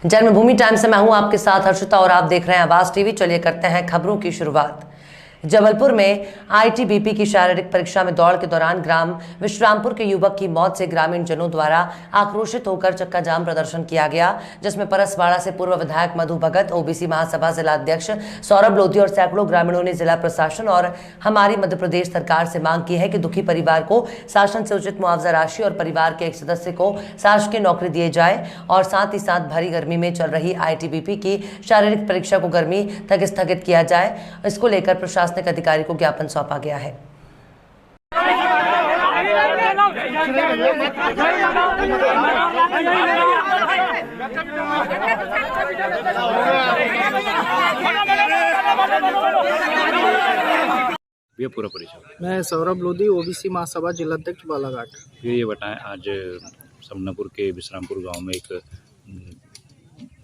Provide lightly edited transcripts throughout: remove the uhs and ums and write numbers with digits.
जन्मभूमि time से मैं हूं आपके साथ हर्षिता और आप देख रहे हैं आवाज टीवी। चलिए करते हैं खबरों की शुरुआत। जबलपुर में आईटीबीपी की शारीरिक परीक्षा में दौड़ के दौरान ग्राम विश्रामपुर के युवक की मौत से ग्रामीण जनों द्वारा आक्रोशित होकर चक्का जाम प्रदर्शन किया गया, जिसमें परसवाड़ा से पूर्व विधायक मधु भगत, ओबीसी महासभा जिला अध्यक्ष सौरभ लोधी और सैकड़ों ग्रामीणों ने जिला प्रशासन और हमारी मध्य प्रदेश सरकार से मांग की है कि दुखी परिवार को शासन से उचित मुआवजा राशि और परिवार के एक सदस्य को शासकीय नौकरी दिए जाए और साथ ही साथ भारी गर्मी में चल रही आईटीबीपी की शारीरिक परीक्षा को गर्मी तक स्थगित किया जाए। इसको लेकर प्रशासनिक अधिकारी को ज्ञापन सौंपा गया है। ये पूरा परिचय। मैं सौरभ लोधी, ओबीसी महासभा जिला अध्यक्ष बालाघाट। ये बताएं, आज समनापुर के विश्रामपुर गांव में एक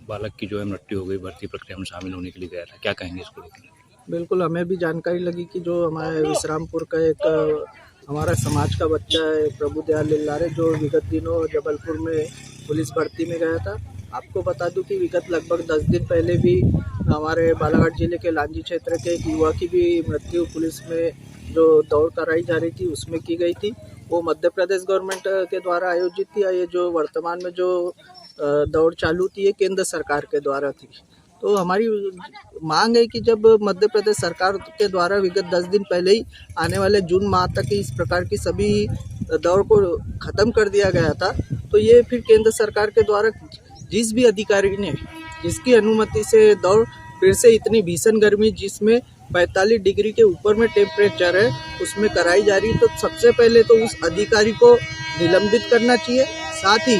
बालक की जो है मृत्यु हो गई, भर्ती प्रक्रिया में शामिल होने के लिए गया था, क्या कहेंगे इसको लेकर? बिल्कुल, हमें भी जानकारी लगी कि जो हमारे विश्रामपुर का एक हमारा समाज का बच्चा है प्रभु दयाल लिल्लारे, जो विगत दिनों जबलपुर में पुलिस भर्ती में गया था। आपको बता दूं कि विगत लगभग 10 दिन पहले भी हमारे बालाघाट जिले के लांजी क्षेत्र के एक युवा की भी मृत्यु पुलिस में जो दौड़ कराई जा रही थी उसमें की गई थी। वो मध्य प्रदेश गवर्नमेंट के द्वारा आयोजित थी। ये जो वर्तमान में जो दौड़ चालू थी ये केंद्र सरकार के द्वारा थी। तो हमारी मांग है कि जब मध्य प्रदेश सरकार के द्वारा विगत 10 दिन पहले ही आने वाले जून माह तक इस प्रकार की सभी दौड़ को ख़त्म कर दिया गया था, तो ये फिर केंद्र सरकार के द्वारा जिस भी अधिकारी ने जिसकी अनुमति से दौड़ फिर से इतनी भीषण गर्मी जिसमें 45 डिग्री के ऊपर में टेम्परेचर है उसमें कराई जा रही, तो सबसे पहले तो उस अधिकारी को निलंबित करना चाहिए। साथ ही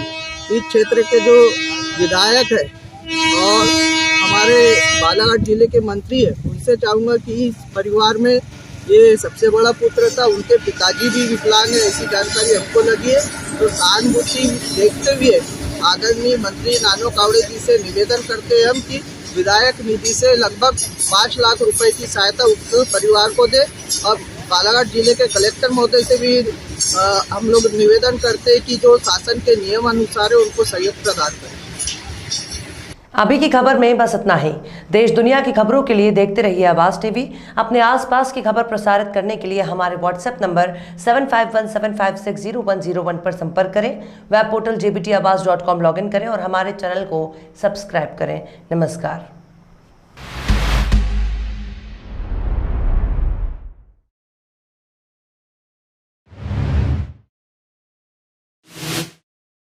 इस क्षेत्र के जो विधायक है और हमारे बालाघाट जिले के मंत्री है उनसे चाहूँगा कि इस परिवार में ये सबसे बड़ा पुत्र था, उनके पिताजी भी विकलांग है, ऐसी जानकारी हमको लगी है। तो सहानुभूति देखते हुए आदरणीय मंत्री नानो कावड़े जी से निवेदन करते हैं हम कि विधायक निधि से लगभग 5 लाख रुपए की सहायता उक्त परिवार को दे। और बालाघाट जिले के कलेक्टर महोदय से भी हम लोग निवेदन करते हैं कि जो शासन के नियम अनुसार है उनको सहयोग प्रदान करें। अभी की खबर में बस इतना ही। देश दुनिया की खबरों के लिए देखते रहिए आवाज टीवी। अपने आसपास की खबर प्रसारित करने के लिए हमारे व्हाट्सएप नंबर 7517560101 पर संपर्क करें। वेब पोर्टल jbtawaz.com लॉगिन करें और हमारे चैनल को सब्सक्राइब करें। नमस्कार।